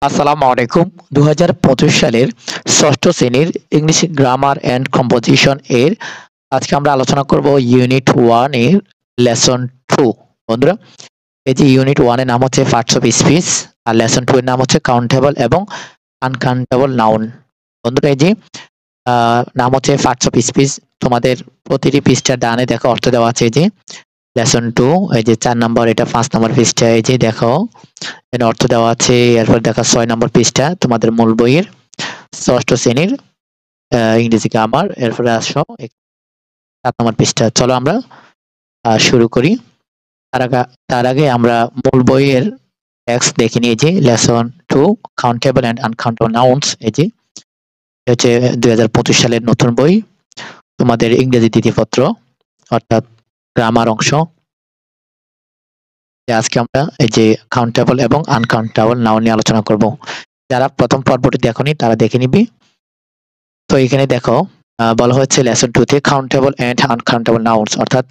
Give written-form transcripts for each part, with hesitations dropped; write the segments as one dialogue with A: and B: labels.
A: আসসালামু আলাইকুম। ২০২৫ সালের ৬ষ্ঠ শ্রেণীর ইংলিশ গ্রামার অ্যান্ড কম্পোজিশন এর আজকে আমরা আলোচনা করব ইউনিট 1 এর লেসন 2। বন্ধুরা, এই যে ইউনিট 1 এর নাম হচ্ছে পার্টস অফ স্পিচ আর লেসন 2 এর নাম হচ্ছে কাউন্টেবল এবং আনকাউন্টেবল নাউন। বন্ধুরা, এই যে নাম হচ্ছে পার্টস অফ স্পিচ। তোমাদের প্রতিটি পৃষ্ঠার ডানে দেখো অর্থ দেওয়া আছে। এই যে লেসন 2, এই যে 4 নম্বর, এটা 5 নম্বর পৃষ্ঠা। এই যে দেখো এর অর্থ দেওয়া আছে। এরপর দেখা 6 নম্বর পৃষ্ঠা তোমাদের মূল বইয়ের 6ষ্ঠ শ্রেণীর ইংরেজি গ্রামার। এরপরে আসো 7 নম্বর পৃষ্ঠা। চলো আমরা শুরু করি। তার আগে আমরা মূল বইয়ের টেক্সট দেখে নিই। যে lesson 2 countable and uncountable nouns. এই যে হচ্ছে 2025 সালের নতুন বই, তোমাদের ইংরেজি দ্বিতীয় পত্র অর্থাৎ গ্রামার অংশ। আজকে আমরা এই যে কাউন্টেবল এবং আনকাউন্টেবল নাউন নিয়ে আলোচনা করব। যারা প্রথম পর্বটি দেখোনি তারা দেখে নিবি। তো এখানে দেখো বলা হয়েছে লেসন 2 তে কাউন্টেবল এন্ড আনকাউন্টেবল নাউন্স অর্থাৎ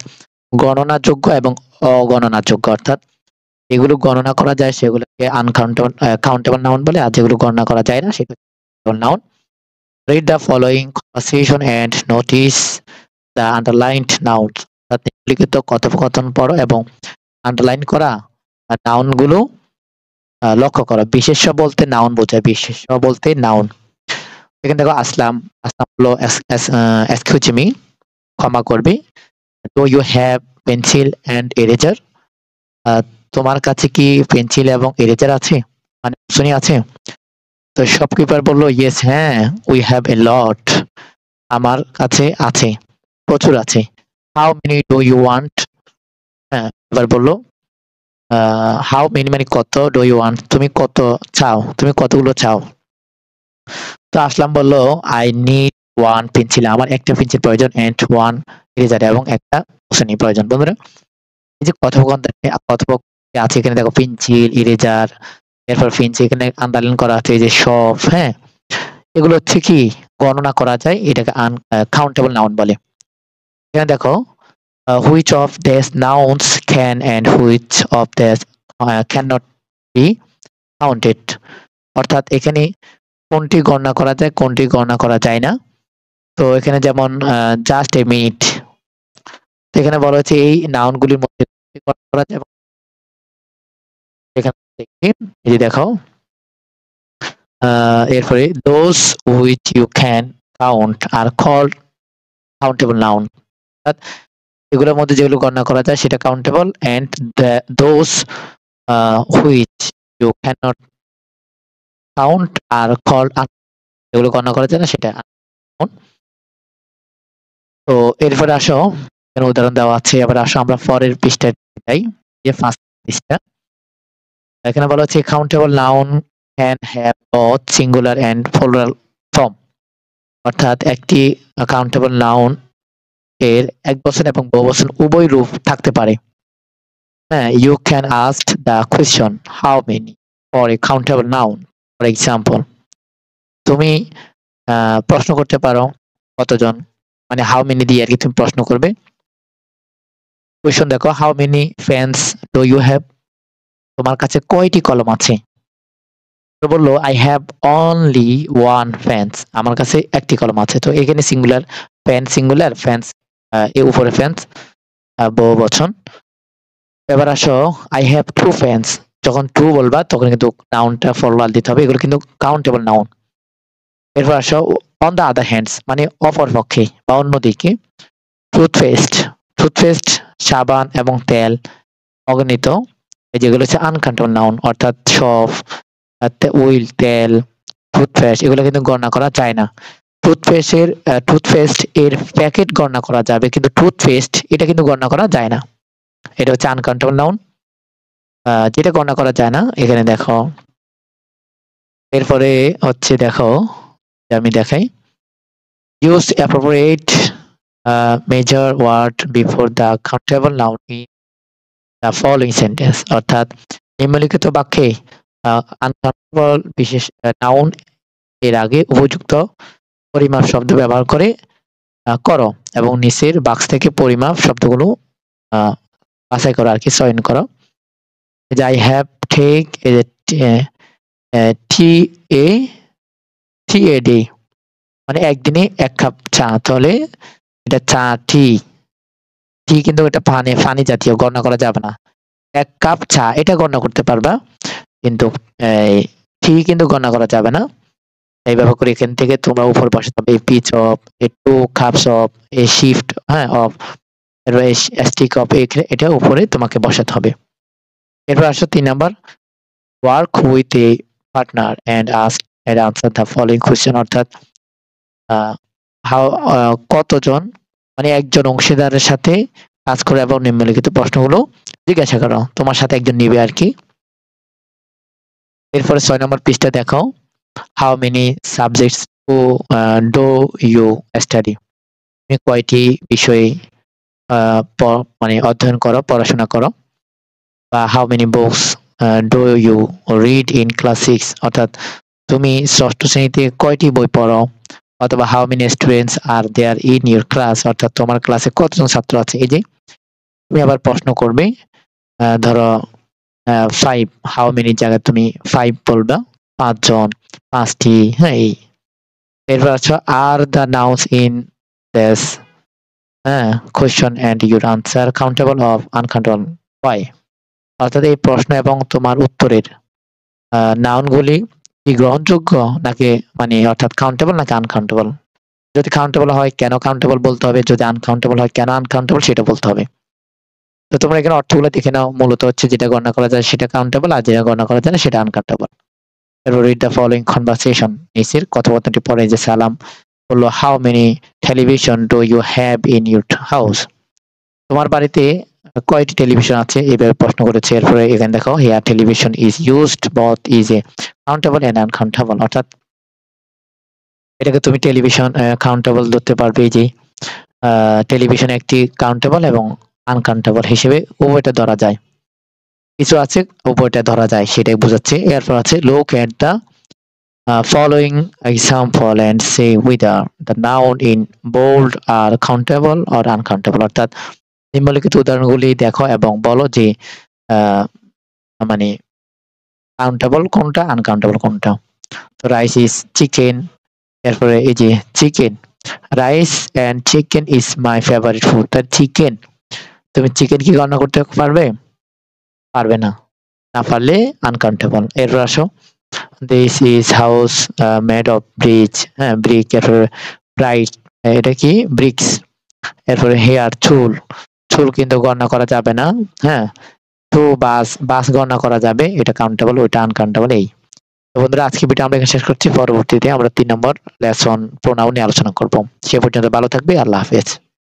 A: গণনাযোগ্য এবং অগণনাযোগ্য, অর্থাৎ এগুলো গণনা করা যায় সেগুলোকে আনকাউন্টেবল কাউন্টেবল নাউন বলে, আর যেগুলো গণনা করা যায় না সেটা noun. Read the following conversation and notice the underlined nouns, অর্থাৎ নিম্নলিখিত কথোপকথন পড়ো এবং আন্ডারলাইন করা নাউন গুলো লক্ষ্য করো। বিশেষ্য বলতে নাউন বোঝায়, বিশেষ্য বলতে নাউন। এখানে দেখো আসলাম হলো এক্সকিউজ মি, ক্ষমা করবে। Do you have pencil and eraser, তোমার কাছে কি পেন্সিল এবং এরেজার আছে, মানে অপশনই আছে। তো শপকিপার বললো ইয়েস, হ্যাঁ, উই হ্যাভ এ লট, আমার কাছে আছে, প্রচুর আছে। How many do you want, হ্যাঁ, এবার বললো হাউ মেনি মানে কত, ডু ইউ ওয়ান্ট তুমি কত চাও, তুমি কতগুলো চাও। তো আসলাম বললো আই নিড ওয়ান পেন্সিল, আমার একটা পেন্সিল প্রয়োজন, এন্ড ওয়ান ইরেজার এবং একটা অপশনই প্রয়োজন। বন্ধুরা, এই যে কথোপকথন আছে এখানে দেখো পেন্সিল, ইরেজার, এরপর পেন্সিল, এখানে আন্ডারলাইন করা আছে যে সব, হ্যাঁ, এগুলো হচ্ছে কি গণনা করা যায়, এটাকে কাউন্টেবল নাউন বলে। এখানে দেখো which of this nouns can and which of this can not be counted, অর্থাৎ এখানে কোনটি গণনা করা যায় কোনটি গণনা করা যায় না। তো এখানে যেমন জাস্ট এ মিনিট, এখানে বলা হচ্ছে এই নাউন গুলির মধ্যে করা যায়। এখানে এই যে দেখো এরপরে those which you can count are called countable noun, অর্থাৎ এগুলোর মধ্যে যেগুলো গণনা করা যায় সেটা countable, and those which you can not count are called যেগুলো গণনা করা যায় না সেটা। তো এরপরে আসো, এখানে উদাহরণ দেওয়া আছে। এবার আসো আমরা পরের পৃষ্ঠায় যাই, যে ফার্স্ট পৃষ্ঠা। এখানে বলা হচ্ছে countable noun can have both singular and plural form, অর্থাৎ একটি কাউন্টেবল নাউন এর একবচন এবং বহুবচন উভয় রূপ থাকতে পারে। হ্যাঁ, you can ask the question how many for a countable noun, for example, তুমি প্রশ্ন করতে পারো কতজন, মানে হাউ মেনি দিয়ে আর কি তুমি প্রশ্ন করবে। কোয়েশ্চন দেখো how many pens do you have, তোমার কাছে কয়টি কলম আছে। বললো I have only one pens, আমার কাছে একটি কলম আছে। তো এখানে সিঙ্গুলার, পেন সিঙ্গুলার, পেন্স এর উপরে পেন্স বহুবচন। এবার আসো আই হ্যাভ টু পেন্স, যখন টু বলবা তখন কিন্তু নাউনটা ফরওয়াল দিতে হবে, এগুলো কিন্তু কাউন্টেবল নাউন। এরপর আসো অন দ্য আদার হ্যান্ডস, মানে অপর পক্ষে বা অন্যদিকে। টুথপেস্ট, টুথপেস্ট সাবান এবং তেল অগণিত, এই যেগুলো হচ্ছে আনকাউন্টেবল নাউন, অর্থাৎ সব, উইল, তেল, টুথপেস্ট এগুলো কিন্তু গণনা করা যায় না। টুথপেস্ট এর প্যাকেট গণনা করা যাবে, কিন্তু টুথপেস্ট এটা কিন্তু গণনা করা যায় না, এটা হচ্ছে আনকাউন্টেবল নাউন, যেটা গণনা করা যায় না। এখানে দেখো এরপরে হচ্ছে দেখো আমি দেখাই, use appropriate measure word before the countable noun in the following sentence, অর্থাৎ নিম্নলিখিত বাক্যে আনকাউন্টেবল বিশেষ নাউন এর আগে উপযুক্ত পরিমাপ শব্দ ব্যবহার করে করো এবং নিচের বাক্স থেকে পরিমাপ শব্দগুলো বাছাই করো আর কি, চয়ন করো। যে I have take tea a day, মানে একদিনে 1 কাপ চা, তাহলে এটা চা টি। টি কিন্তু এটা পানি জাতীয়, গণনা করা যাবে না। 1 কাপ চা এটা গণনা করতে পারবা, কিন্তু টি কিন্তু গণনা করা যাবে না। এইভাবে করে এখান থেকে তোমরা উপর বসাতে হবে piece of, 2 cups of, sheet of, এরপর স্টিক অফ, এটা উপরে তোমাকে বসাতে হবে। এরপর আসো 3 number, work with a partner and ask and answer the following question, অর্থাৎ কতজন, মানে একজন অংশীদারের সাথে কাজ করে এবং নিম্নলিখিত প্রশ্নগুলো জিজ্ঞাসা করো, তোমার সাথে একজন নিবে আর কি। এরপরে 6 নম্বর পৃষ্ঠা দেখো, how many subjects do you study, তুমি কয়টি বিষয়ে মানে অধ্যয়ন করো, পড়াশোনা করো। বা how many books do you read in class 6, অর্থাৎ তুমি ষষ্ঠ শ্রেণীতে কয়টি বই পড়ো। অথবা how many students are there in your class, অর্থাৎ তোমার ক্লাসে কতজন ছাত্র আছে। এই যে তুমি আবার প্রশ্ন করবে, ধরো 5, হাউ মেনি জায়গায় তুমি 5 বলবা, 5 জন, 5টি, এই। এরপর আছে are the nouns in this question and your answer countable or uncountable, why, অর্থাৎ এই প্রশ্ন এবং তোমার উত্তরের নাউনগুলি কি গ্রহণযোগ্য নাকি, মানে অর্থাৎ কাউন্টেবল নাকি আনকাউন্টেবল। যদি কাউন্টেবল হয় কেন কাউন্টেবল বলতে হবে, যদি আনকাউন্টেবল হয় কেন আনকাউন্টেবল সেটা বলতে হবে। তো তোমরা এখানে অর্থগুলো দেখে নাও, মূলত হচ্ছে যেটা গণনা করা যায় সেটা কাউন্টেবল, আর যেটা গণনা করা যায় না সেটা আনকাউন্টেবল। এরপর রিড দ্য ফলোইং কনভারসেশন, নিচের কথোপকথনটি পড়ে। যে সালাম বললো, how many television do you have in your house, তোমার বাড়িতে কয়টি টেলিভিশন আছে, এইভাবে প্রশ্ন করেছে। এরপরে এখানে দেখো, here television is used both is a countable and uncountable, অর্থাৎ এটাকে তুমি টেলিভিশন কাউন্টেবল ধরতে পারবে, যে টেলিভিশন একটি কাউন্টেবল এবং আনকাউন্টেবল হিসেবে উভয়টা ধরা যায়। কিছু আছে উভয়টা ধরা যায়, সেটাই বোঝাচ্ছে। এরপর আছে look at the following example and say whether the noun in bold are countable or uncountable, অর্থাৎ নিম্নলিখিত উদাহরণগুলি দেখো এবং বলো যে মানে কাউন্টেবল কোনটা, আনকাউন্টেবল কোনটা। তো রাইস ইজ চিকেন, এরপরে এই যে chicken, rice and chicken is my favourite food, তার চিকেন, তুমি চিকেন কি গণনা করতে পারবে, পারবে না, না পারলে আনকাউন্টেবল। এরপর আসো, this is house made of bridge, brick, এরপরে ব্রাইট, এটা কি ব্রিক্স। এরপরে হেয়ার, চুল, চুল কিন্তু গণনা করা যাবে না। টু বাস, বাস গণনা করা যাবে, এটা কাউন্টেবল, ওইটা আনকাউন্টেবল। এই তো বন্ধুরা, আজকে ভিডিও আমরা এখানে শেষ করছি। পরবর্তীতে আমরা 3 নম্বর লেসন প্রোনাউন নিয়ে আলোচনা করব। সে পর্যন্ত ভালো থাকবে, আল্লাহ হাফেজ।